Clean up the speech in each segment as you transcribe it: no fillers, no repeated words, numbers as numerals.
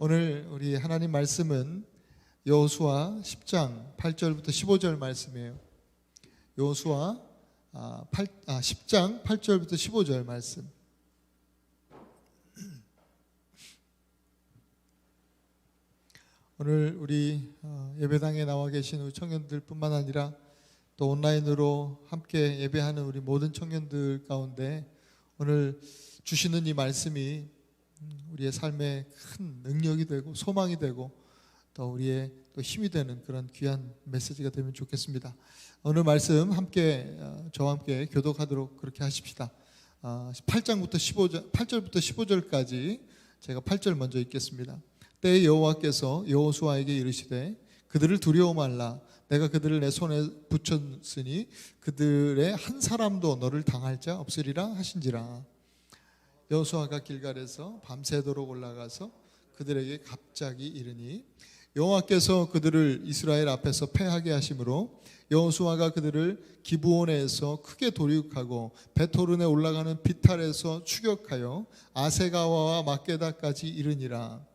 오늘 우리 하나님 말씀은 여호수아 10장 8절부터 15절 말씀이에요. 여호수아 10장 8절부터 15절 말씀. 오늘 우리 예배당에 나와 계신 우리 청년들뿐만 아니라 또 온라인으로 함께 예배하는 우리 모든 청년들 가운데 오늘 주시는 이 말씀이 우리의 삶에 큰 능력이 되고 소망이 되고 또 우리의 또 힘이 되는 그런 귀한 메시지가 되면 좋겠습니다. 오늘 말씀 함께 저와 함께 교독하도록 그렇게 하십시다. 8절부터 15절까지 제가 8절 먼저 읽겠습니다. 때에 여호와께서 여호수아에게 이르시되 그들을 두려워 말라. 내가 그들을 내 손에 붙였으니 그들의 한 사람도 너를 당할 자 없으리라 하신지라. 여호수아가 길갈에서 밤새도록 올라가서 그들에게 갑자기 이르니 여호와께서 그들을 이스라엘 앞에서 패하게 하심으로 여호수아가 그들을 기브온에서 크게 도륙하고 베토른에 올라가는 비탈에서 추격하여 아세가와와 막게다까지 이르니라.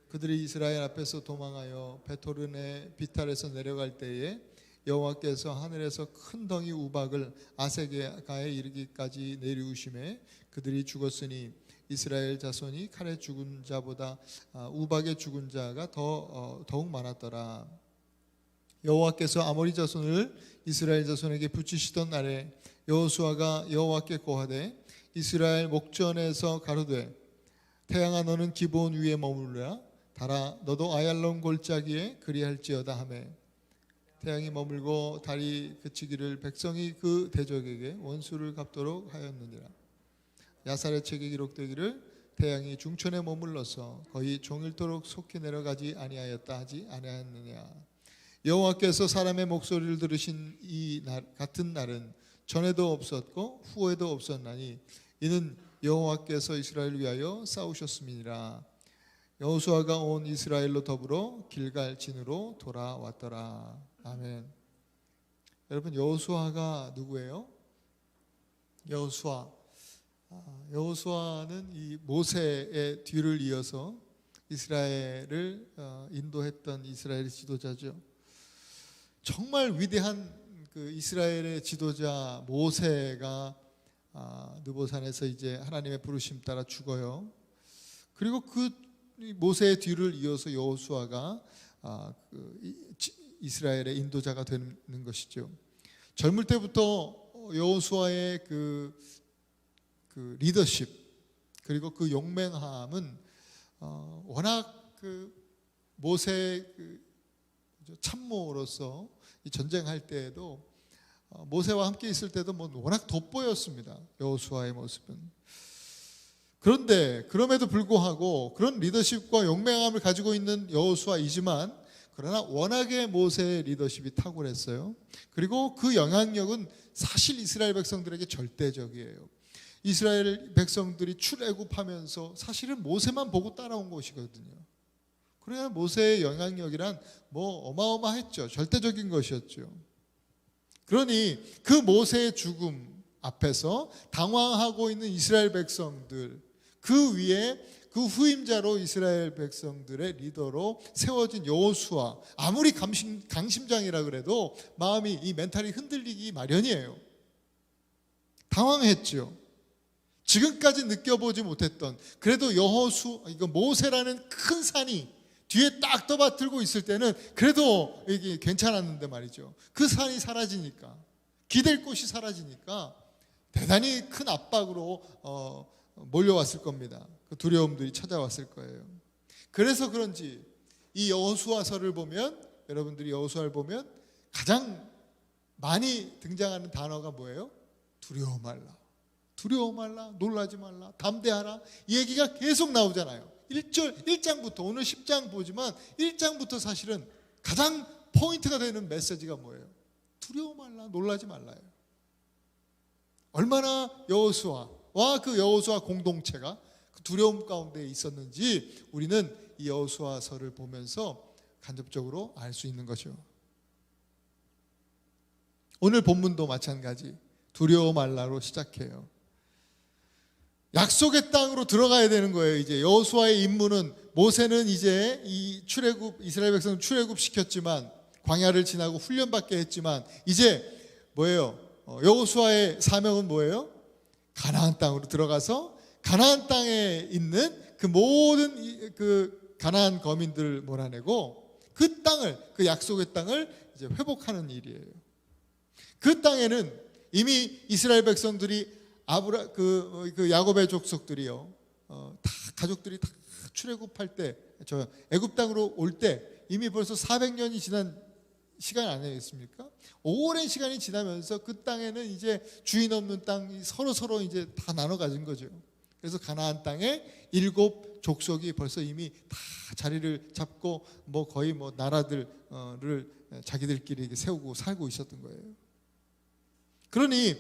그들이 이스라엘 앞에서 도망하여 베토른의 비탈에서 내려갈 때에 여호와께서 하늘에서 큰 덩이 우박을 아세가에 이르기까지 내리우심에 그들이 죽었으니 이스라엘 자손이 칼에 죽은 자보다 우박에 죽은 자가 더욱 많았더라. 여호와께서 아모리 자손을 이스라엘 자손에게 붙이시던 날에 여호수아가 여호와께 고하되 이스라엘 목전에서 가로되 태양아 너는 기브온 위에 머물라. 달아 너도 아얄론 골짜기에 그리할지어다 하매 태양이 머물고 달이 그치기를 백성이 그 대적에게 원수를 갚도록 하였느니라. 야살의 책에 기록되기를 태양이 중천에 머물러서 거의 종일토록 속히 내려가지 아니하였다 하지 아니하였느냐. 여호와께서 사람의 목소리를 들으신 이 같은 날은 전에도 없었고 후에도 없었나니 이는 여호와께서 이스라엘을 위하여 싸우셨음이니라. 여호수아가 온 이스라엘로 더불어 길갈 진으로 돌아왔더라. 아멘. 여러분, 여호수아가 누구예요? 여호수아는 이 모세의 뒤를 이어서 이스라엘을 인도했던 이스라엘의 지도자죠. 정말 위대한 그 이스라엘의 지도자 모세가 느보산에서 이제 하나님의 부르심 따라 죽어요. 그리고 그 모세의 뒤를 이어서 여호수아가 이스라엘의 인도자가 되는 것이죠. 젊을 때부터 여호수아의 그 리더십 그리고 그 용맹함은 워낙 그 모세의 참모로서 이 전쟁할 때에도 모세와 함께 있을 때도 뭐 워낙 돋보였습니다. 여호수아의 모습은. 그런데 그럼에도 불구하고 그런 리더십과 용맹함을 가지고 있는 여호수아이지만 그러나 워낙에 모세의 리더십이 탁월했어요. 그리고 그 영향력은 사실 이스라엘 백성들에게 절대적이에요. 이스라엘 백성들이 출애굽하면서 사실은 모세만 보고 따라온 것이거든요. 그러나 모세의 영향력이란 뭐 어마어마했죠. 절대적인 것이었죠. 그러니 그 모세의 죽음 앞에서 당황하고 있는 이스라엘 백성들, 그 위에 그 후임자로 이스라엘 백성들의 리더로 세워진 여호수아, 아무리 강심장이라 그래도 마음이 이 멘탈이 흔들리기 마련이에요. 당황했죠. 지금까지 느껴보지 못했던, 그래도 이거 모세라는 큰 산이 뒤에 딱 떠받들고 있을 때는 그래도 이게 괜찮았는데 말이죠. 그 산이 사라지니까, 기댈 곳이 사라지니까 대단히 큰 압박으로 몰려왔을 겁니다. 그 두려움들이 찾아왔을 거예요. 그래서 그런지 이 여호수아서를 보면, 여러분들이 여호수아를 보면 가장 많이 등장하는 단어가 뭐예요? 두려워 말라, 두려워 말라, 놀라지 말라, 담대하라, 이 얘기가 계속 나오잖아요. 1장부터, 오늘 10장 보지만 1장부터 사실은 가장 포인트가 되는 메시지가 뭐예요? 두려워 말라, 놀라지 말라예요. 얼마나 여호수아와 그 여호수아 공동체가 그 두려움 가운데 있었는지 우리는 이 여호수아서를 보면서 간접적으로 알 수 있는 거죠. 오늘 본문도 마찬가지, 두려워 말라로 시작해요. 약속의 땅으로 들어가야 되는 거예요. 이제 여호수아의 임무는 모세는 이제 이 이스라엘 백성을 출애굽 시켰지만, 광야를 지나고 훈련받게 했지만, 이제 뭐예요? 여호수아의 사명은 뭐예요? 가나안 땅으로 들어가서 가나안 땅에 있는 그 모든 그 가나안 거민들을 몰아내고 그 땅을, 그 약속의 땅을 이제 회복하는 일이에요. 그 땅에는 이미 이스라엘 백성들이 그 야곱의 족속들이요, 다 가족들이 다 출애굽할 때, 저 애굽 땅으로 올 때 이미 벌써 400년이 지난 시간 아니겠습니까? 오랜 시간이 지나면서 그 땅에는 이제 주인 없는 땅이 서로 이제 다 나눠 가진 거죠. 그래서 가나안 땅에 7 족속이 벌써 이미 다 자리를 잡고 뭐 거의 뭐 나라들을 자기들끼리 세우고 살고 있었던 거예요. 그러니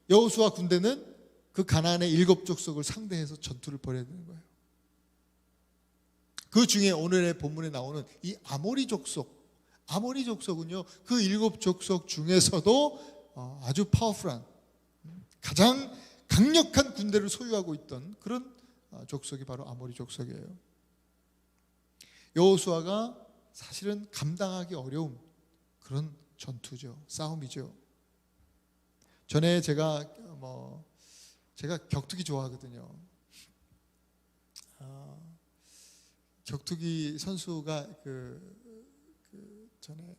여호수아 군대는 그 가나안의 7 족속을 상대해서 전투를 벌여야 되는 거예요. 그 중에 오늘의 본문에 나오는 이 아모리 족속은요, 그 7 족속 중에서도 아주 파워풀한, 가장 강력한 군대를 소유하고 있던 그런 족속이 바로 아모리 족속이에요. 여호수아가 사실은 감당하기 어려운 그런 전투죠. 싸움이죠. 전에 제가 격투기 좋아하거든요. 격투기 선수가 전에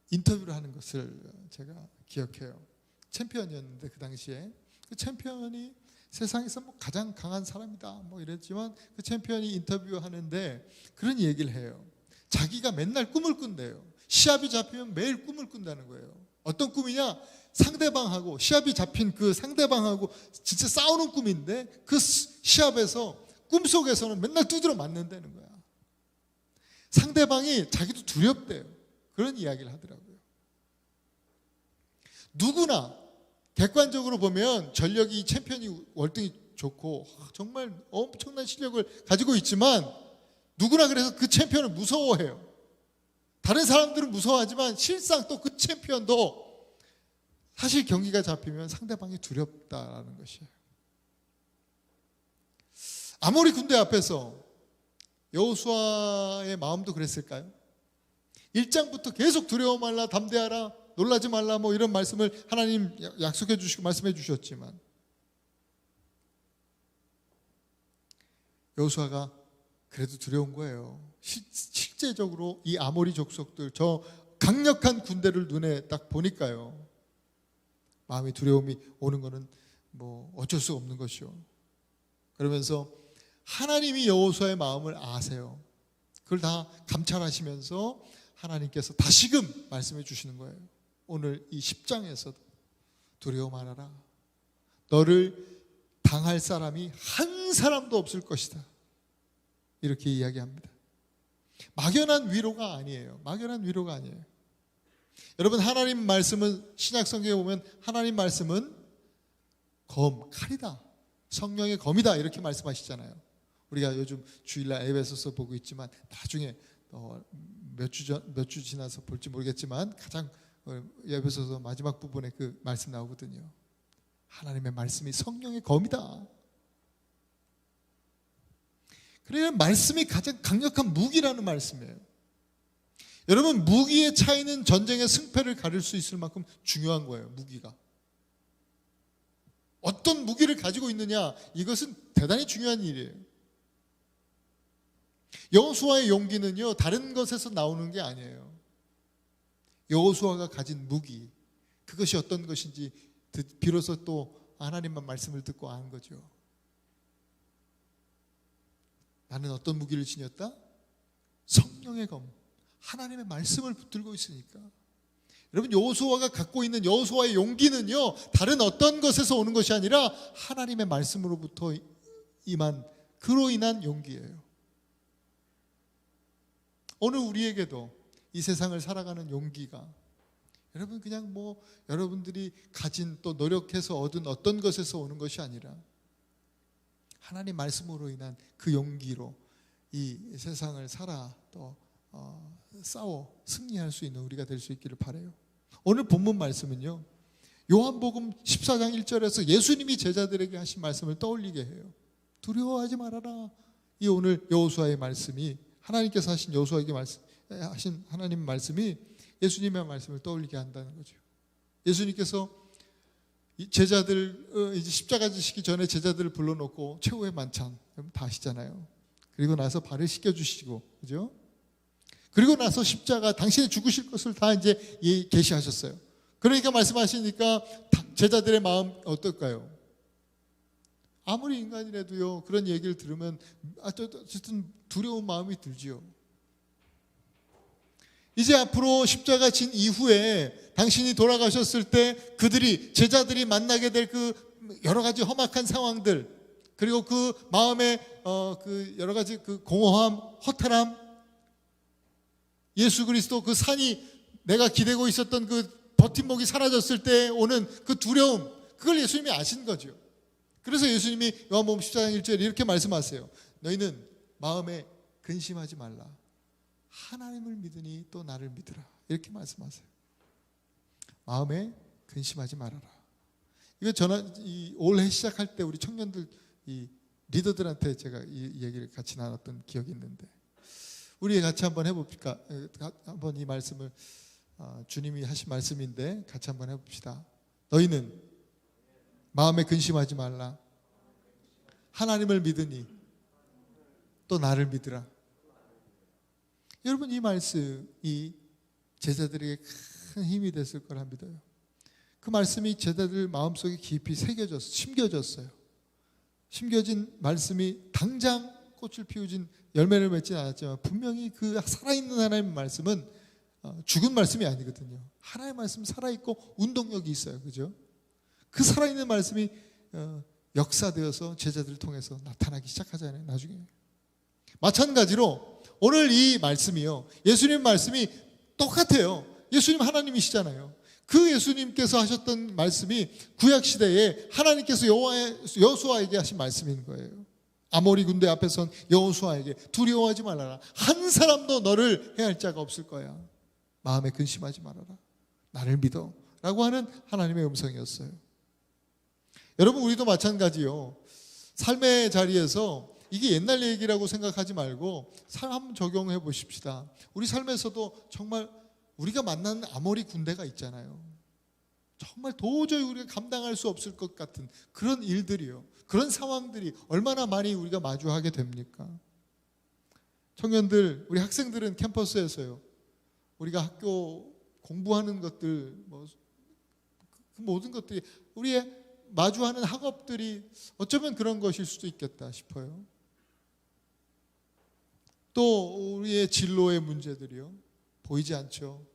인터뷰를 하는 것을 제가 기억해요. 챔피언이었는데 그 당시에 그 챔피언이 세상에서 뭐 가장 강한 사람이다 뭐 이랬지만, 그 챔피언이 인터뷰하는데 그런 얘기를 해요. 자기가 맨날 꿈을 꾼대요. 시합이 잡히면 매일 꿈을 꾼다는 거예요. 어떤 꿈이냐? 상대방하고, 시합이 잡힌 그 상대방하고 진짜 싸우는 꿈인데, 그 시합에서 꿈속에서는 맨날 두드려 맞는다는 거야. 상대방이 자기도 두렵대요. 그런 이야기를 하더라고요. 누구나 객관적으로 보면 전력이, 챔피언이 월등히 좋고 정말 엄청난 실력을 가지고 있지만, 누구나 그래서 그 챔피언을 무서워해요. 다른 사람들은 무서워하지만 실상 또 그 챔피언도 사실 경기가 잡히면 상대방이 두렵다라는 것이에요. 아모리 군대 앞에서 여호수아의 마음도 그랬을까요? 1장부터 계속 두려워 말라, 담대하라, 놀라지 말라 뭐 이런 말씀을 하나님 약속해 주시고 말씀해 주셨지만, 여호수아가 그래도 두려운 거예요. 실제적으로 이 아모리 족속들, 저 강력한 군대를 눈에 딱 보니까요, 마음의 두려움이 오는 거는 뭐 어쩔 수 없는 것이요. 그러면서 하나님이 여호수아의 마음을 아세요. 그걸 다 감찰하시면서 하나님께서 다시금 말씀해 주시는 거예요. 오늘 이 10장에서도 두려워 말아라. 너를 당할 사람이 한 사람도 없을 것이다. 이렇게 이야기합니다. 막연한 위로가 아니에요. 막연한 위로가 아니에요. 여러분, 하나님 말씀은, 신약 성경에 보면 하나님 말씀은 칼이다. 성령의 검이다. 이렇게 말씀하시잖아요. 우리가 요즘 주일날 에베소서 보고 있지만, 나중에 몇 주 지나서 볼지 모르겠지만 가장 에베소서 마지막 부분에 그 말씀 나오거든요. 하나님의 말씀이 성령의 검이다. 그래야 말씀이 가장 강력한 무기라는 말씀이에요. 여러분, 무기의 차이는 전쟁의 승패를 가릴 수 있을 만큼 중요한 거예요. 무기가 어떤 무기를 가지고 있느냐, 이것은 대단히 중요한 일이에요. 여호수아의 용기는요, 다른 것에서 나오는 게 아니에요. 여호수아가 가진 무기, 그것이 어떤 것인지 비로소 또 하나님만 말씀을 듣고 아는 거죠. 나는 어떤 무기를 지녔다? 성령의 검, 하나님의 말씀을 붙들고 있으니까. 여러분, 여호수아가 갖고 있는 여호수아의 용기는요, 다른 어떤 것에서 오는 것이 아니라 하나님의 말씀으로부터 임한, 그로 인한 용기예요. 오늘 우리에게도 이 세상을 살아가는 용기가, 여러분 그냥 뭐 여러분들이 가진 또 노력해서 얻은 어떤 것에서 오는 것이 아니라 하나님 말씀으로 인한 그 용기로 이 세상을 살아 또 싸워 승리할 수 있는 우리가 될 수 있기를 바라요. 오늘 본문 말씀은요, 요한복음 14장 1절에서 예수님이 제자들에게 하신 말씀을 떠올리게 해요. 두려워하지 말아라. 이 오늘 여호수아의 말씀이 하나님께서 하신 여호수아에게 하신 하나님 말씀이 예수님의 말씀을 떠올리게 한다는 거죠. 예수님께서 제자들 이제 십자가 지시기 전에 제자들을 불러놓고 최후의 만찬 다 아시잖아요. 그리고 나서 발을 씻겨 주시고, 그죠? 그리고 나서 십자가 당신이 죽으실 것을 다 이제 계시하셨어요. 그러니까 말씀하시니까 제자들의 마음 어떨까요? 아무리 인간이라도요, 그런 얘기를 들으면 어쨌든 두려운 마음이 들지요. 이제 앞으로 십자가 진 이후에 당신이 돌아가셨을 때 제자들이 만나게 될 그 여러 가지 험악한 상황들, 그리고 그 마음의 그 여러 가지 그 공허함, 허탈함, 예수 그리스도 그 산이 내가 기대고 있었던 그 버팀목이 사라졌을 때 오는 그 두려움, 그걸 예수님이 아신 거죠. 그래서 예수님이 요한복음 14장 1절에 이렇게 말씀하세요. 너희는 마음에 근심하지 말라. 하나님을 믿으니 또 나를 믿으라. 이렇게 말씀하세요. 마음에 근심하지 말아라. 이거 올해 시작할 때 우리 청년들 이 리더들한테 제가 이 얘기를 같이 나눴던 기억이 있는데, 우리 같이 한번 해봅니까? 한번 이 말씀을 주님이 하신 말씀인데 같이 한번 해봅시다. 너희는 마음에 근심하지 말라. 하나님을 믿으니 또 나를 믿으라. 여러분, 이 말씀이 제자들에게 큰 힘이 됐을 거라 믿어요. 그 말씀이 제자들 마음속에 깊이 심겨졌어요. 심겨진 말씀이 당장 꽃을 피우진 열매를 맺진 않았지만 분명히 그 살아있는 하나님의 말씀은 죽은 말씀이 아니거든요. 하나님의 말씀은 살아있고 운동력이 있어요. 그죠? 그 살아있는 말씀이 역사되어서 제자들을 통해서 나타나기 시작하잖아요. 나중에. 마찬가지로 오늘 이 말씀이요, 예수님 말씀이 똑같아요. 예수님 하나님이시잖아요. 그 예수님께서 하셨던 말씀이 구약시대에 하나님께서 여호수아에게 하신 말씀인 거예요. 아모리 군대 앞에 선 여호수아에게 두려워하지 말아라. 한 사람도 너를 해할 자가 없을 거야. 마음에 근심하지 말아라. 나를 믿어. 라고 하는 하나님의 음성이었어요. 여러분, 우리도 마찬가지요. 삶의 자리에서 이게 옛날 얘기라고 생각하지 말고 삶 한번 적용해 보십시다. 우리 삶에서도 정말 우리가 만나는 아모리 군대가 있잖아요. 정말 도저히 우리가 감당할 수 없을 것 같은 그런 일들이요. 그런 상황들이 얼마나 많이 우리가 마주하게 됩니까? 청년들, 우리 학생들은 캠퍼스에서요, 우리가 학교 공부하는 것들, 그 모든 것들이 우리의 마주하는 학업들이 어쩌면 그런 것일 수도 있겠다 싶어요. 또 우리의 진로의 문제들이요, 보이지 않죠.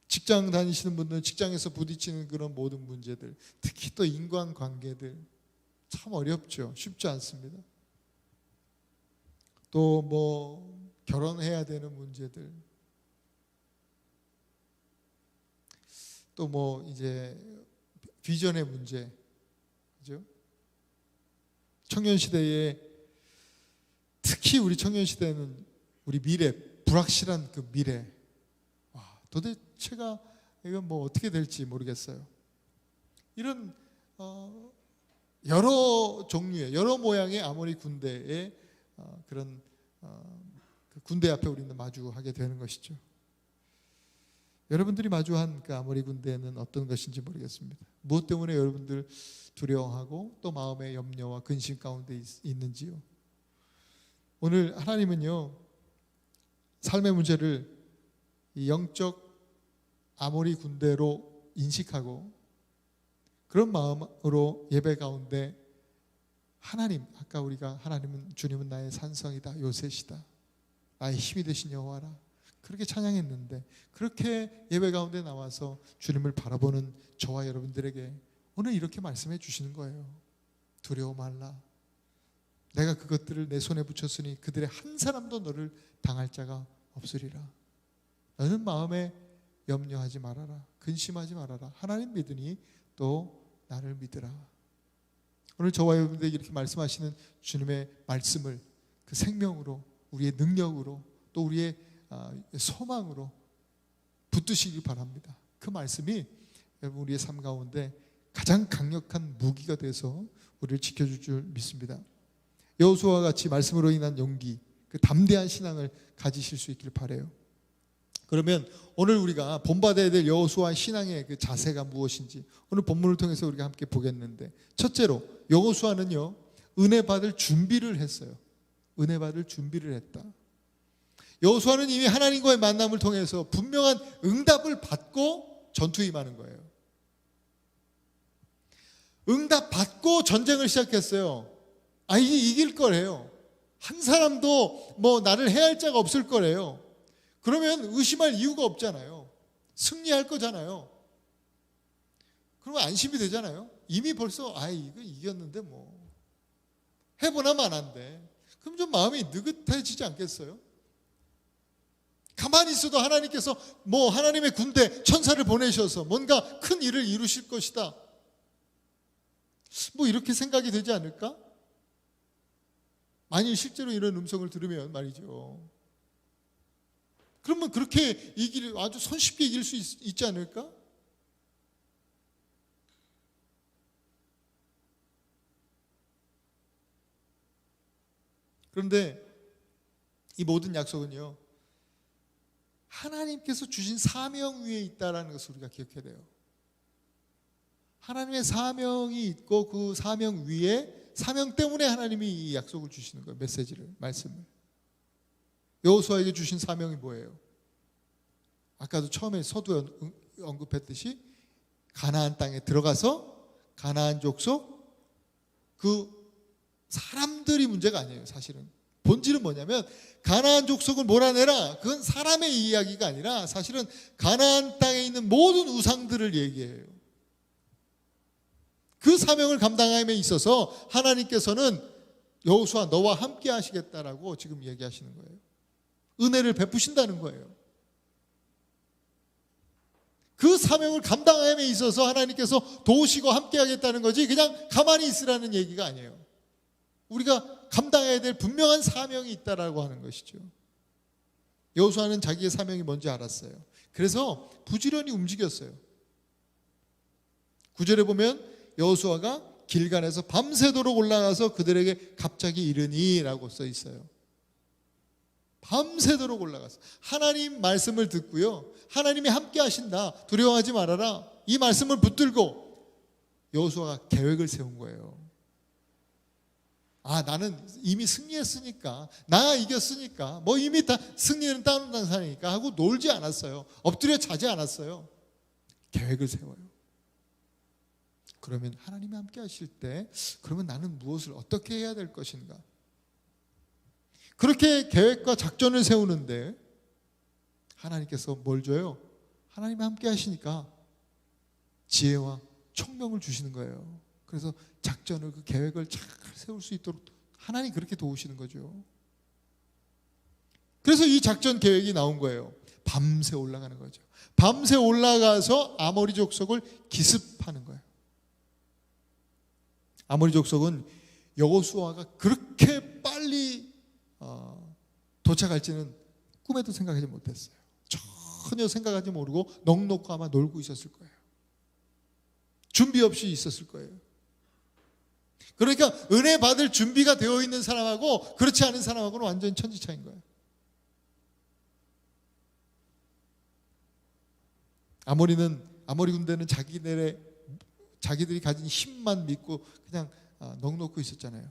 직장 다니시는 분들은 직장에서 부딪히는 그런 모든 문제들, 특히 또 인간관계들 참 어렵죠. 쉽지 않습니다. 또 결혼해야 되는 문제들, 또 이제 비전의 문제, 그죠? 청년 시대에 특히 우리 청년 시대는 우리 미래, 불확실한 그 미래, 도대체가 이건 어떻게 될지 모르겠어요. 이런 여러 종류의, 여러 모양의 아모리 군대의 그런 그 군대 앞에 우리는 마주하게 되는 것이죠. 여러분들이 마주한 그 아모리 군대는 어떤 것인지 모르겠습니다. 무엇 때문에 여러분들 두려워하고 또 마음의 염려와 근심 가운데 있는지요. 오늘 하나님은요, 삶의 문제를 이 영적 아모리 군대로 인식하고 그런 마음으로 예배 가운데 하나님, 아까 우리가 주님은 나의 산성이다, 요새시다, 나의 힘이 되신 여호와라, 그렇게 찬양했는데, 그렇게 예배 가운데 나와서 주님을 바라보는 저와 여러분들에게 오늘 이렇게 말씀해 주시는 거예요. 두려워 말라. 내가 그것들을 내 손에 붙였으니 그들의 한 사람도 너를 당할 자가 없으리라. 너는 마음에 염려하지 말아라. 근심하지 말아라. 하나님 믿으니 또 나를 믿으라. 오늘 저와 여러분들에게 이렇게 말씀하시는 주님의 말씀을 그 생명으로, 우리의 능력으로, 또 우리의 소망으로 붙드시길 바랍니다. 그 말씀이 여러분 우리의 삶 가운데 가장 강력한 무기가 돼서 우리를 지켜줄 줄 믿습니다. 여호수아와 같이 말씀으로 인한 용기, 그 담대한 신앙을 가지실 수 있기를 바라요. 그러면 오늘 우리가 본받아야 될 여호수아 신앙의 그 자세가 무엇인지 오늘 본문을 통해서 우리가 함께 보겠는데, 첫째로 여호수아는요 은혜 받을 준비를 했어요. 은혜 받을 준비를 했다. 여호수아는 이미 하나님과의 만남을 통해서 분명한 응답을 받고 전투에 임하는 거예요. 응답 받고 전쟁을 시작했어요. 이게 이길 거래요. 한 사람도 나를 해할 자가 없을 거래요. 그러면 의심할 이유가 없잖아요. 승리할 거잖아요. 그러면 안심이 되잖아요. 이미 벌써 이거 이겼는데 해보나 마나인데, 그럼 좀 마음이 느긋해지지 않겠어요? 가만히 있어도 하나님께서 하나님의 군대 천사를 보내셔서 뭔가 큰 일을 이루실 것이다, 이렇게 생각이 되지 않을까? 만일 실제로 이런 음성을 들으면 말이죠, 그러면 그렇게 아주 손쉽게 이길 수 있지 않을까? 그런데 이 모든 약속은요 하나님께서 주신 사명 위에 있다는 것을 우리가 기억해야 돼요. 하나님의 사명이 있고 그 사명 위에, 사명 때문에 하나님이 이 약속을 주시는 거예요. 메시지를, 말씀을. 여호수아에게 주신 사명이 뭐예요? 아까도 처음에 서두에 언급했듯이 가나안 땅에 들어가서 가나안 족속, 그 사람들이 문제가 아니에요. 사실은 본질은 뭐냐면 가나안 족속을 몰아내라, 그건 사람의 이야기가 아니라 사실은 가나안 땅에 있는 모든 우상들을 얘기해요. 그 사명을 감당함에 있어서 하나님께서는 여호수아 너와 함께 하시겠다라고 지금 얘기하시는 거예요. 은혜를 베푸신다는 거예요. 그 사명을 감당함에 있어서 하나님께서 도우시고 함께 하겠다는 거지, 그냥 가만히 있으라는 얘기가 아니에요. 우리가 감당해야 될 분명한 사명이 있다라고 하는 것이죠. 여호수아는 자기의 사명이 뭔지 알았어요. 그래서 부지런히 움직였어요. 9절에 보면 여호수아가 길갈에서 밤새도록 올라가서 그들에게 갑자기 이르니라고 써 있어요. 밤새도록 올라가서 하나님 말씀을 듣고요, 하나님이 함께 하신다, 두려워하지 말아라, 이 말씀을 붙들고 여호수아가 계획을 세운 거예요. 나는 이미 승리했으니까, 나 이겼으니까, 이미 다 승리는 따놓는 사람이니까 하고 놀지 않았어요. 엎드려 자지 않았어요. 계획을 세워요. 그러면 하나님이 함께 하실 때, 그러면 나는 무엇을 어떻게 해야 될 것인가? 그렇게 계획과 작전을 세우는데 하나님께서 뭘 줘요? 하나님이 함께 하시니까 지혜와 총명을 주시는 거예요. 그래서 작전을, 그 계획을 잘 세울 수 있도록 하나님 그렇게 도우시는 거죠. 그래서 이 작전 계획이 나온 거예요. 밤새 올라가는 거죠. 밤새 올라가서 아모리 족속을 기습하는 거예요. 아모리 족속은 여호수아가 그렇게 빨리 도착할지는 꿈에도 생각하지 못했어요. 전혀 생각하지 모르고 넋놓고 아마 놀고 있었을 거예요. 준비 없이 있었을 거예요. 그러니까 은혜 받을 준비가 되어 있는 사람하고 그렇지 않은 사람하고는 완전히 천지차이인 거예요. 아모리 군대는 자기들이 가진 힘만 믿고 그냥 넋놓고 있었잖아요.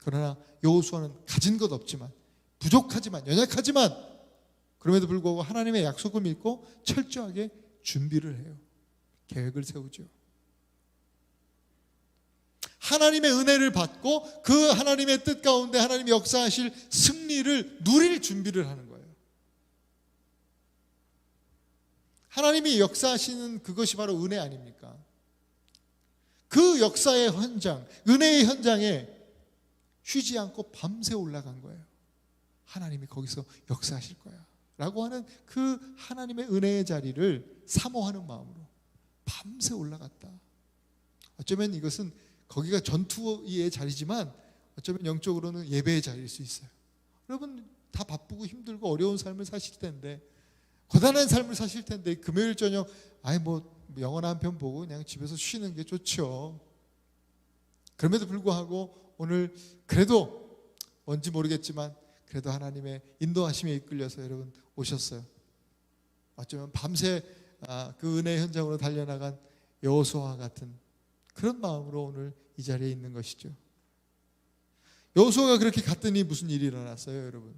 그러나 여호수아는 가진 것 없지만, 부족하지만, 연약하지만, 그럼에도 불구하고 하나님의 약속을 믿고 철저하게 준비를 해요. 계획을 세우죠. 하나님의 은혜를 받고 그 하나님의 뜻 가운데 하나님이 역사하실 승리를 누릴 준비를 하는 거예요. 하나님이 역사하시는 그것이 바로 은혜 아닙니까? 그 역사의 현장, 은혜의 현장에 쉬지 않고 밤새 올라간 거예요. 하나님이 거기서 역사하실 거야 라고 하는 그 하나님의 은혜의 자리를 사모하는 마음으로 밤새 올라갔다. 어쩌면 이것은 거기가 전투의 자리지만 어쩌면 영적으로는 예배의 자리일 수 있어요. 여러분 다 바쁘고 힘들고 어려운 삶을 사실 텐데, 고단한 삶을 사실 텐데, 금요일 저녁 영화 한 편 보고 그냥 집에서 쉬는 게 좋죠. 그럼에도 불구하고 오늘 그래도 뭔지 모르겠지만 그래도 하나님의 인도하심에 이끌려서 여러분 오셨어요. 어쩌면 밤새 그 은혜의 현장으로 달려나간 여호수아와 같은 그런 마음으로 오늘 이 자리에 있는 것이죠. 여호수아가 그렇게 갔더니 무슨 일이 일어났어요, 여러분?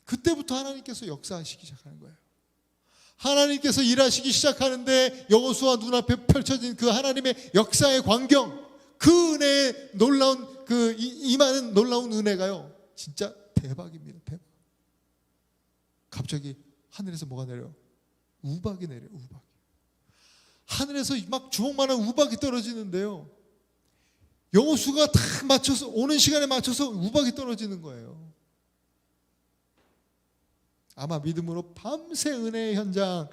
그때부터 하나님께서 역사하시기 시작하는 거예요. 하나님께서 일하시기 시작하는데 여호수아 눈앞에 펼쳐진 그 하나님의 역사의 광경, 그 은혜의 놀라운 그 임하는 놀라운 은혜가요, 진짜 대박입니다. 대박. 갑자기 하늘에서 뭐가 내려요? 우박이 내려요. 우박. 하늘에서 막 주먹만한 우박이 떨어지는데요, 여호수아가 딱 맞춰서 오는 시간에 맞춰서 우박이 떨어지는 거예요. 아마 믿음으로 밤새 은혜의 현장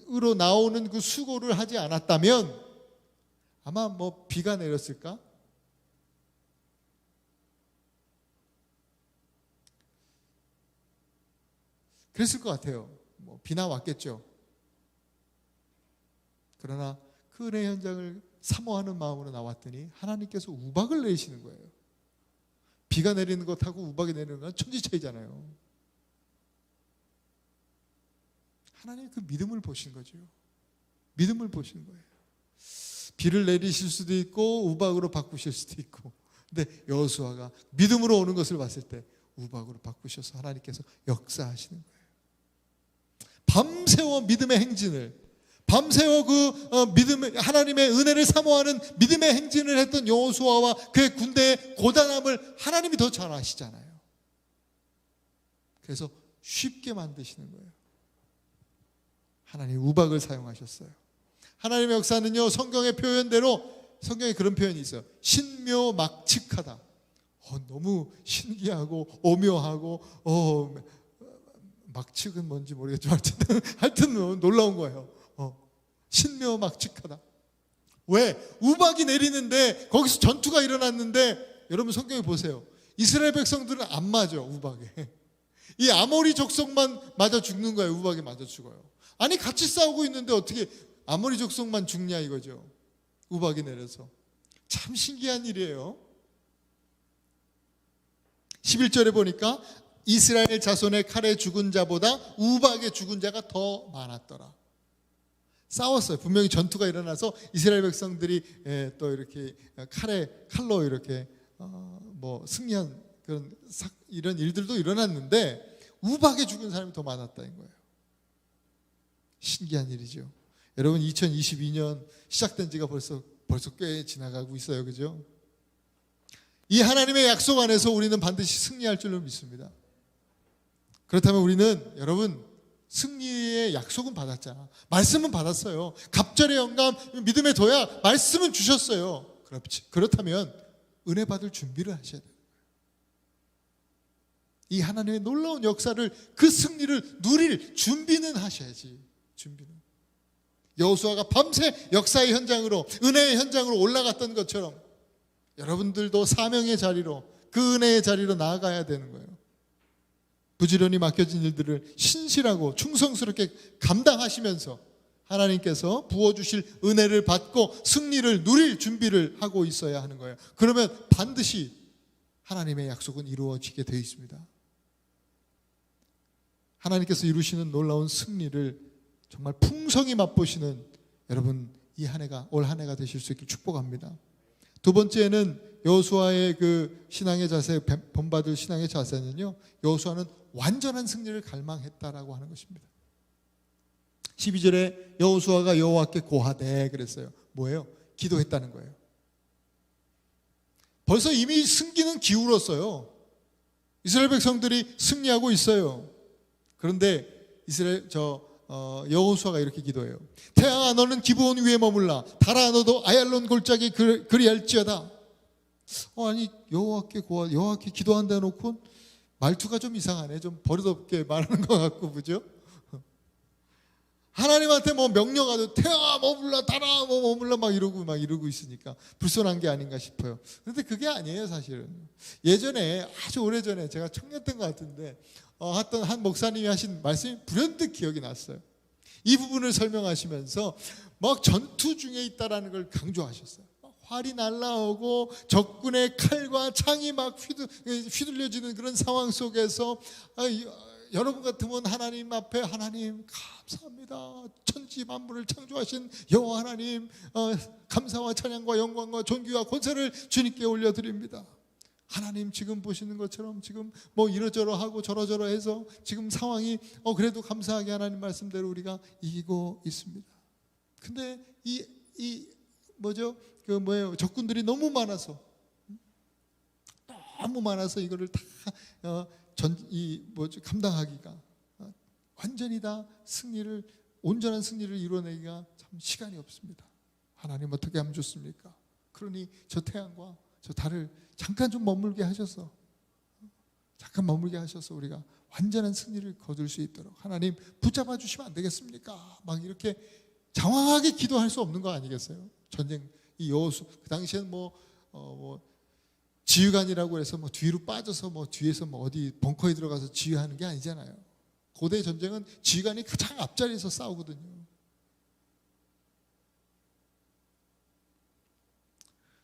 으로 나오는 그 수고를 하지 않았다면 아마 뭐 비가 내렸을까? 그랬을 것 같아요. 뭐 비나 왔겠죠. 그러나 그 은혜의 현장을 사모하는 마음으로 나왔더니 하나님께서 우박을 내리시는 거예요. 비가 내리는 것하고 우박이 내리는 건 천지 차이잖아요. 하나님 그 믿음을 보신 거죠. 믿음을 보신 거예요. 비를 내리실 수도 있고 우박으로 바꾸실 수도 있고, 근데 여호수아가 믿음으로 오는 것을 봤을 때 우박으로 바꾸셔서 하나님께서 역사하시는 거예요. 밤새워 믿음의 행진을, 밤새워 그 믿음의 하나님의 은혜를 사모하는 믿음의 행진을 했던 여호수아와 그의 군대의 고단함을 하나님이 더 잘 아시잖아요. 그래서 쉽게 만드시는 거예요. 하나님 우박을 사용하셨어요. 하나님의 역사는요, 성경의 표현대로, 성경에 그런 표현이 있어요. 신묘막측하다. 너무 신기하고 오묘하고 막측은 뭔지 모르겠지만 하여튼 놀라운 거예요. 신묘막측하다. 왜? 우박이 내리는데 거기서 전투가 일어났는데, 여러분 성경에 보세요. 이스라엘 백성들은 안 맞아, 우박에. 이 아모리 족속만 맞아 죽는 거예요. 우박에 맞아 죽어요. 아니 같이 싸우고 있는데 어떻게 아모리 족속만 죽냐 이거죠. 우박이 내려서. 참 신기한 일이에요. 11절에 보니까 이스라엘 자손의 칼에 죽은 자보다 우박에 죽은 자가 더 많았더라. 싸웠어요. 분명히 전투가 일어나서 이스라엘 백성들이 또 이렇게 칼로 이렇게 뭐 승리한 그런 이런 일들도 일어났는데 우박에 죽은 사람이 더 많았다는 거예요. 신기한 일이죠. 여러분 2022년 시작된 지가 벌써 꽤 지나가고 있어요. 그죠? 이 하나님의 약속 안에서 우리는 반드시 승리할 줄로 믿습니다. 그렇다면 우리는, 여러분, 승리의 약속은 받았잖아. 말씀은 받았어요. 갑절의 영감, 믿음의 도약, 말씀은 주셨어요. 그렇다면 은혜 받을 준비를 하셔야 돼요. 이 하나님의 놀라운 역사를, 그 승리를 누릴 준비는 하셔야지. 준비는. 여호수아가 밤새 역사의 현장으로, 은혜의 현장으로 올라갔던 것처럼 여러분들도 사명의 자리로, 그 은혜의 자리로 나아가야 되는 거예요. 부지런히 맡겨진 일들을 신실하고 충성스럽게 감당하시면서 하나님께서 부어주실 은혜를 받고 승리를 누릴 준비를 하고 있어야 하는 거예요. 그러면 반드시 하나님의 약속은 이루어지게 되어 있습니다. 하나님께서 이루시는 놀라운 승리를 정말 풍성히 맛보시는 여러분, 올 한 해가 되실 수 있길 축복합니다. 두 번째는 여호수아의 그 신앙의 자세, 본받을 신앙의 자세는요, 여호수아는 완전한 승리를 갈망했다라고 하는 것입니다. 12절에 여호수아가 여호와께 고하되 그랬어요. 뭐예요? 기도했다는 거예요. 벌써 이미 승기는 기울었어요. 이스라엘 백성들이 승리하고 있어요. 그런데 여호수아가 이렇게 기도해요. 태양아 너는 기브온 위에 머물라. 달아 너도 아얄론 골짜기 그리할지어다. 아니 여호와께 기도한다 놓고 말투가 좀 이상하네. 좀 버릇없게 말하는 것 같고, 그죠? 하나님한테 뭐 명령하듯 태양아 머물라, 달아 머물라 막 이러고 있으니까 불손한 게 아닌가 싶어요. 그런데 그게 아니에요, 사실은. 예전에, 아주 오래전에, 제가 청년 때인 것 같은데 했던 한 목사님이 하신 말씀이 불현듯 기억이 났어요. 이 부분을 설명하시면서 막 전투 중에 있다라는 걸 강조하셨어요. 활이 날라오고 적군의 칼과 창이 막 휘둘려지는 그런 상황 속에서 여러분 같으면 하나님 앞에 하나님 감사합니다. 천지 만물을 창조하신 여호와 하나님 감사와 찬양과 영광과 존귀와 권세를 주님께 올려드립니다. 하나님 지금 보시는 것처럼 지금 뭐 이러저러 하고 저러저러 해서 지금 상황이 그래도 감사하게 하나님 말씀대로 우리가 이기고 있습니다. 근데 적군들이 너무 많아서 이거를 다 감당하기가 완전히 다 온전한 승리를 이루어내기가 참 시간이 없습니다. 하나님 어떻게 하면 좋습니까? 그러니 저 태양과 저 달을 잠깐 좀 머물게 하셔서 우리가 완전한 승리를 거둘 수 있도록 하나님 붙잡아 주시면 안 되겠습니까? 막 이렇게 장황하게 기도할 수 없는 거 아니겠어요? 전쟁 이 여호수 그 당시에는 지휘관이라고 해서 뒤로 빠져서 뒤에서 어디 벙커에 들어가서 지휘하는 게 아니잖아요. 고대 전쟁은 지휘관이 가장 앞자리에서 싸우거든요.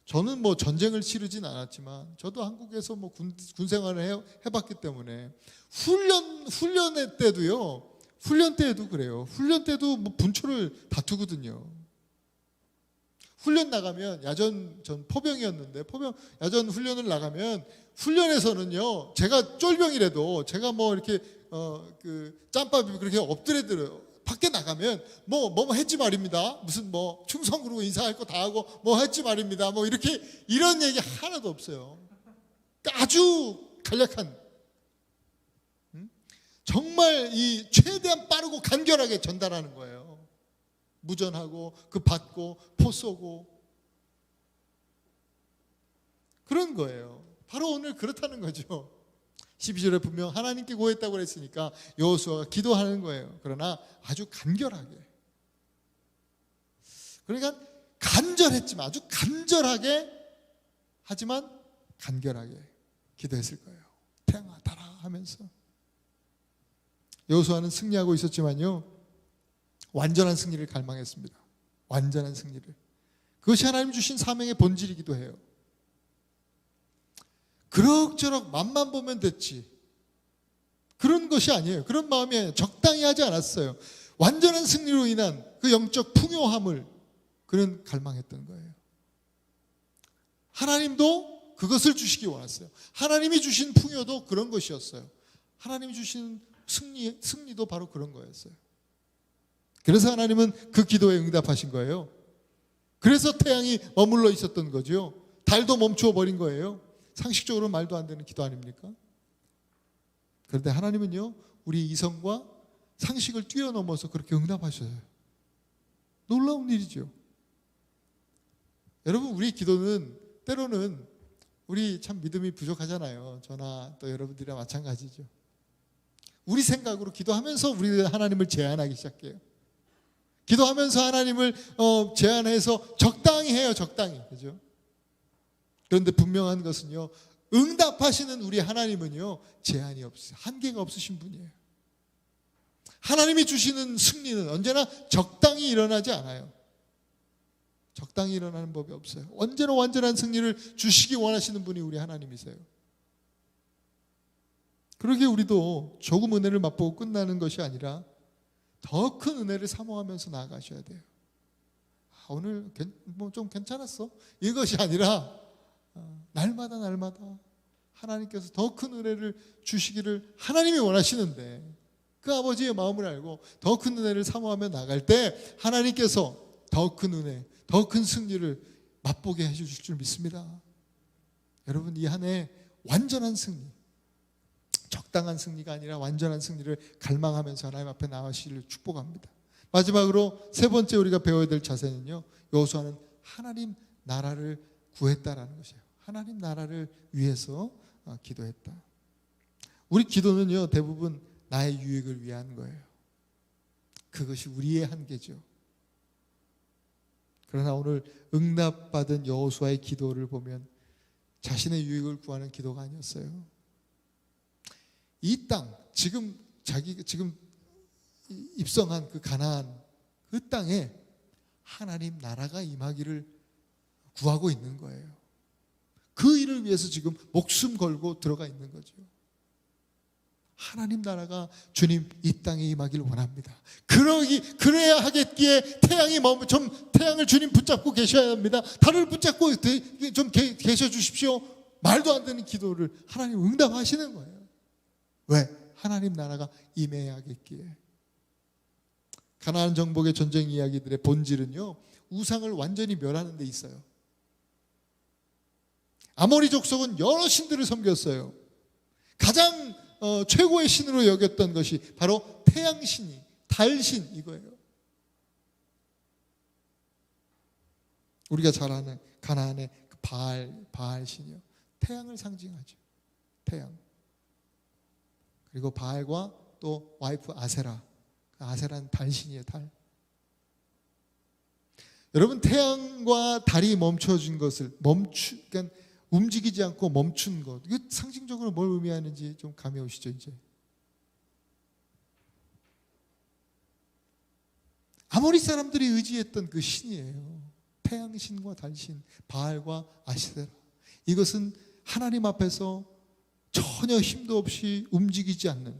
저는 전쟁을 치르진 않았지만 저도 한국에서 군 생활을 해봤기 때문에 훈련 때에도 그래요. 훈련 때도 분초를 다투거든요. 훈련 나가면 전 포병이었는데 야전 훈련을 나가면 훈련에서는요 제가 쫄병이라도 제가 이렇게 짬밥이 그렇게 엎드려들어요. 밖에 나가면 뭐 했지 말입니다. 무슨 충성 그러고 인사할 거 다 하고 했지 말입니다. 이런 얘기 하나도 없어요. 그러니까 아주 간략한 정말 최대한 빠르고 간결하게 전달하는 거예요. 무전하고 받고 포 쏘고 그런 거예요. 바로 오늘 그렇다는 거죠. 12절에 분명 하나님께 구했다고 그랬으니까 여호수아가 기도하는 거예요. 그러나 아주 간결하게. 그러니까 간절했지만 아주 간절하게 하지만 간결하게 기도했을 거예요. 태양아 달아 하면서. 여호수아는 승리하고 있었지만요 완전한 승리를 갈망했습니다. 완전한 승리를. 그것이 하나님 주신 사명의 본질이기도 해요. 그럭저럭 맛만 보면 됐지 그런 것이 아니에요. 그런 마음이 아니에요. 적당히 하지 않았어요. 완전한 승리로 인한 그 영적 풍요함을 그는 갈망했던 거예요. 하나님도 그것을 주시기 원했어요. 하나님이 주신 풍요도 그런 것이었어요. 하나님이 주신 승리도 바로 그런 거였어요. 그래서 하나님은 그 기도에 응답하신 거예요. 그래서 태양이 머물러 있었던 거죠. 달도 멈추어 버린 거예요. 상식적으로 말도 안 되는 기도 아닙니까? 그런데 하나님은요 우리 이성과 상식을 뛰어넘어서 그렇게 응답하셔요. 놀라운 일이죠. 여러분 우리 기도는 때로는 우리 참 믿음이 부족하잖아요. 저나 또 여러분들이랑 마찬가지죠. 우리 생각으로 기도하면서 우리 하나님을 제한하기 시작해요. 기도하면서 하나님을 제한해서 적당히 해요. 적당히. 그죠? 그런데 분명한 것은요 응답하시는 우리 하나님은요 제한이 없어요. 한계가 없으신 분이에요. 하나님이 주시는 승리는 언제나 적당히 일어나지 않아요. 적당히 일어나는 법이 없어요. 언제나 완전한 승리를 주시기 원하시는 분이 우리 하나님이세요. 그러기에 우리도 조금 은혜를 맛보고 끝나는 것이 아니라 더 큰 은혜를 사모하면서 나아가셔야 돼요. 오늘 좀 괜찮았어? 이것이 아니라 날마다 하나님께서 더 큰 은혜를 주시기를 하나님이 원하시는데 그 아버지의 마음을 알고 더 큰 은혜를 사모하며 나갈 때 하나님께서 더 큰 은혜, 더 큰 승리를 맛보게 해주실 줄 믿습니다. 여러분 이 한 해 완전한 승리, 적당한 승리가 아니라 완전한 승리를 갈망하면서 하나님 앞에 나아가시기를 축복합니다. 마지막으로 세 번째 우리가 배워야 될 자세는요 여호수아는 하나님 나라를 구했다라는 것이에요. 하나님 나라를 위해서 기도했다. 우리 기도는요 대부분 나의 유익을 위한 거예요. 그것이 우리의 한계죠. 그러나 오늘 응답받은 여호수아의 기도를 보면 자신의 유익을 구하는 기도가 아니었어요. 이 땅, 지금 입성한 그 가나안 그 땅에 하나님 나라가 임하기를 구하고 있는 거예요. 그 일을 위해서 지금 목숨 걸고 들어가 있는 거죠. 하나님 나라가 주님 이 땅에 임하기를 원합니다. 그래야 하겠기에 태양을 주님 붙잡고 계셔야 합니다. 달을 붙잡고 좀 계셔 주십시오. 말도 안 되는 기도를 하나님 응답하시는 거예요. 왜? 하나님 나라가 임해야 하겠기에. 가나안 정복의 전쟁 이야기들의 본질은요, 우상을 완전히 멸하는 데 있어요. 아모리 족속은 여러 신들을 섬겼어요. 가장 최고의 신으로 여겼던 것이 바로 태양신이, 달신 이거예요. 우리가 잘 아는 가나안의 그 바알신이요, 태양을 상징하죠. 태양. 그리고 바알과 또 와이프 아세라. 아세라는 달신이에요. 달. 여러분, 태양과 달이 멈춰진 것을 그러니까 움직이지 않고 멈춘 것, 이게 상징적으로 뭘 의미하는지 좀 감이 오시죠? 이제 아모리 사람들이 의지했던 그 신이에요. 태양신과 달신, 바알과 아세라. 이것은 하나님 앞에서 전혀 힘도 없이 움직이지 않는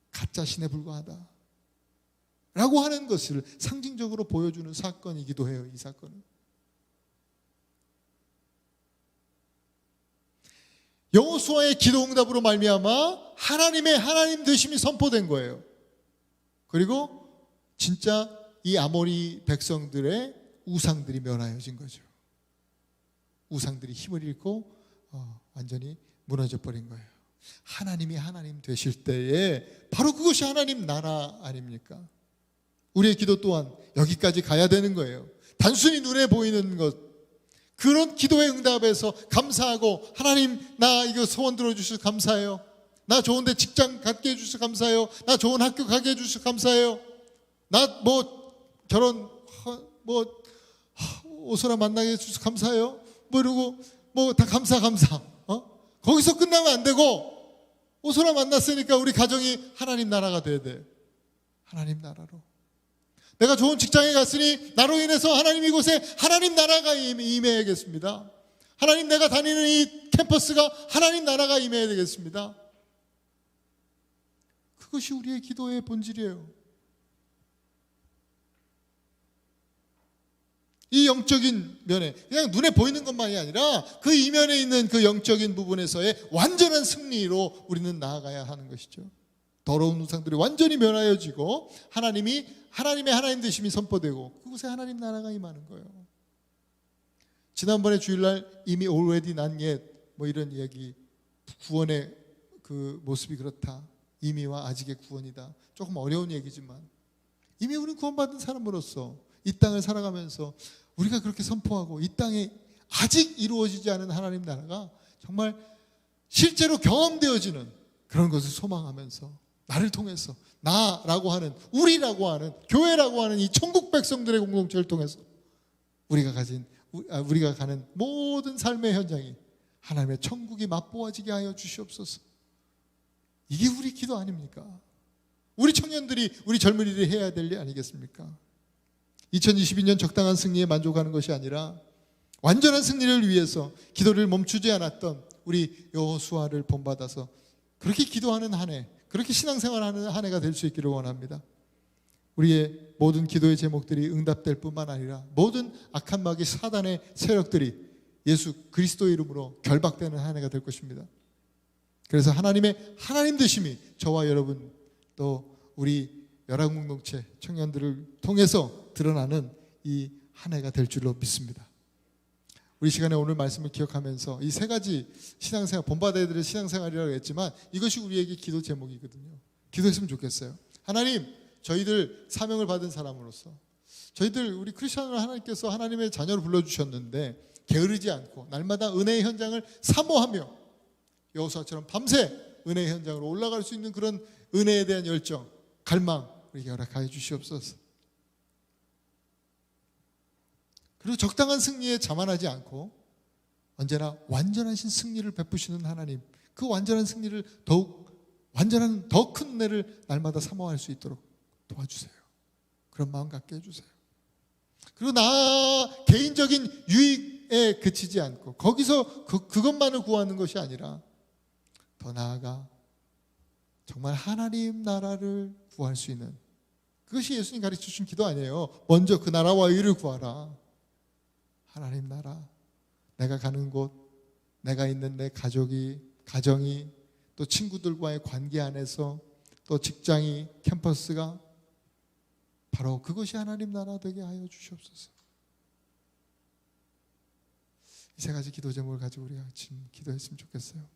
가짜 신에 불과하다 라고 하는 것을 상징적으로 보여주는 사건이기도 해요. 이 사건은 여호수아의 기도 응답으로 말미암아 하나님의 하나님 되심이 선포된 거예요. 그리고 진짜 이 아모리 백성들의 우상들이 멸하여진 거죠. 우상들이 힘을 잃고 완전히 무너져 버린 거예요. 하나님이 하나님 되실 때에 바로 그것이 하나님 나라 아닙니까? 우리의 기도 또한 여기까지 가야 되는 거예요. 단순히 눈에 보이는 것, 그런 기도의 응답에서 감사하고, 하나님 나 이거 소원 들어주셔서 감사해요. 나 좋은데 직장 갖게 해주셔서 감사해요. 나 좋은 학교 가게 해주셔서 감사해요. 나 결혼 오소라 만나게 해주셔서 감사해요. 이러고 다 감사. 거기서 끝나면 안 되고, 오소라 만났으니까 우리 가정이 하나님 나라가 돼야 돼요. 하나님 나라로. 내가 좋은 직장에 갔으니 나로 인해서 하나님 이곳에 하나님 나라가 임해야겠습니다. 하나님 내가 다니는 이 캠퍼스가 하나님 나라가 임해야 되겠습니다. 그것이 우리의 기도의 본질이에요. 이 영적인 면에 그냥 눈에 보이는 것만이 아니라 그 이면에 있는 그 영적인 부분에서의 완전한 승리로 우리는 나아가야 하는 것이죠. 더러운 우상들이 완전히 멸하여지고 하나님의 하나님 되심이 선포되고 그곳에 하나님 나라가 임하는 거예요. 지난번에 주일날 이미 already not yet 이런 이야기, 구원의 그 모습이 그렇다, 이미와 아직의 구원이다. 조금 어려운 얘기지만 이미 우리는 구원받은 사람으로서 이 땅을 살아가면서 우리가 그렇게 선포하고 이 땅에 아직 이루어지지 않은 하나님 나라가 정말 실제로 경험되어지는 그런 것을 소망하면서 나를 통해서, 나라고 하는, 우리라고 하는, 교회라고 하는 이 천국 백성들의 공동체를 통해서 우리가 가는 모든 삶의 현장이 하나님의 천국이 맛보아지게 하여 주시옵소서. 이게 우리 기도 아닙니까? 우리 청년들이, 우리 젊은이들이 해야 될 일 아니겠습니까? 2022년 적당한 승리에 만족하는 것이 아니라 완전한 승리를 위해서 기도를 멈추지 않았던 우리 여호수아를 본받아서 그렇게 기도하는 한 해, 그렇게 신앙생활하는 한 해가 될 수 있기를 원합니다. 우리의 모든 기도의 제목들이 응답될 뿐만 아니라 모든 악한 마귀 사단의 세력들이 예수 그리스도의 이름으로 결박되는 한 해가 될 것입니다. 그래서 하나님의 하나님 되심이 저와 여러분 또 우리 열학 공동체 청년들을 통해서 드러나는 이 한 해가 될 줄로 믿습니다. 우리 시간에 오늘 말씀을 기억하면서 이 세 가지 신앙생활, 본받아야 될 신앙생활이라고 했지만 이것이 우리에게 기도 제목이거든요. 기도했으면 좋겠어요. 하나님, 저희들 사명을 받은 사람으로서 저희들 우리 크리스천으로 하나님께서 하나님의 자녀로 불러주셨는데 게으르지 않고 날마다 은혜의 현장을 사모하며 여호수아처럼 밤새 은혜의 현장으로 올라갈 수 있는 그런 은혜에 대한 열정, 갈망 우리에게 허락하여 주시옵소서. 그리고 적당한 승리에 자만하지 않고 언제나 완전하신 승리를 베푸시는 하나님, 그 완전한 승리를 완전한 더 큰 은혜를 날마다 사모할 수 있도록 도와주세요. 그런 마음 갖게 해주세요. 그리고 나 개인적인 유익 그치지 않고 거기서 그것만을 구하는 것이 아니라 더 나아가 정말 하나님 나라를 구할 수 있는, 그것이 예수님 가르쳐 주신 기도 아니에요. 먼저 그 나라와 의를 구하라. 하나님 나라, 내가 가는 곳, 내가 있는 내 가정이, 또 친구들과의 관계 안에서, 또 직장이, 캠퍼스가 바로 그것이 하나님 나라 되게 하여 주시옵소서. 이 세 가지 기도 제목을 가지고 우리가 지금 기도했으면 좋겠어요.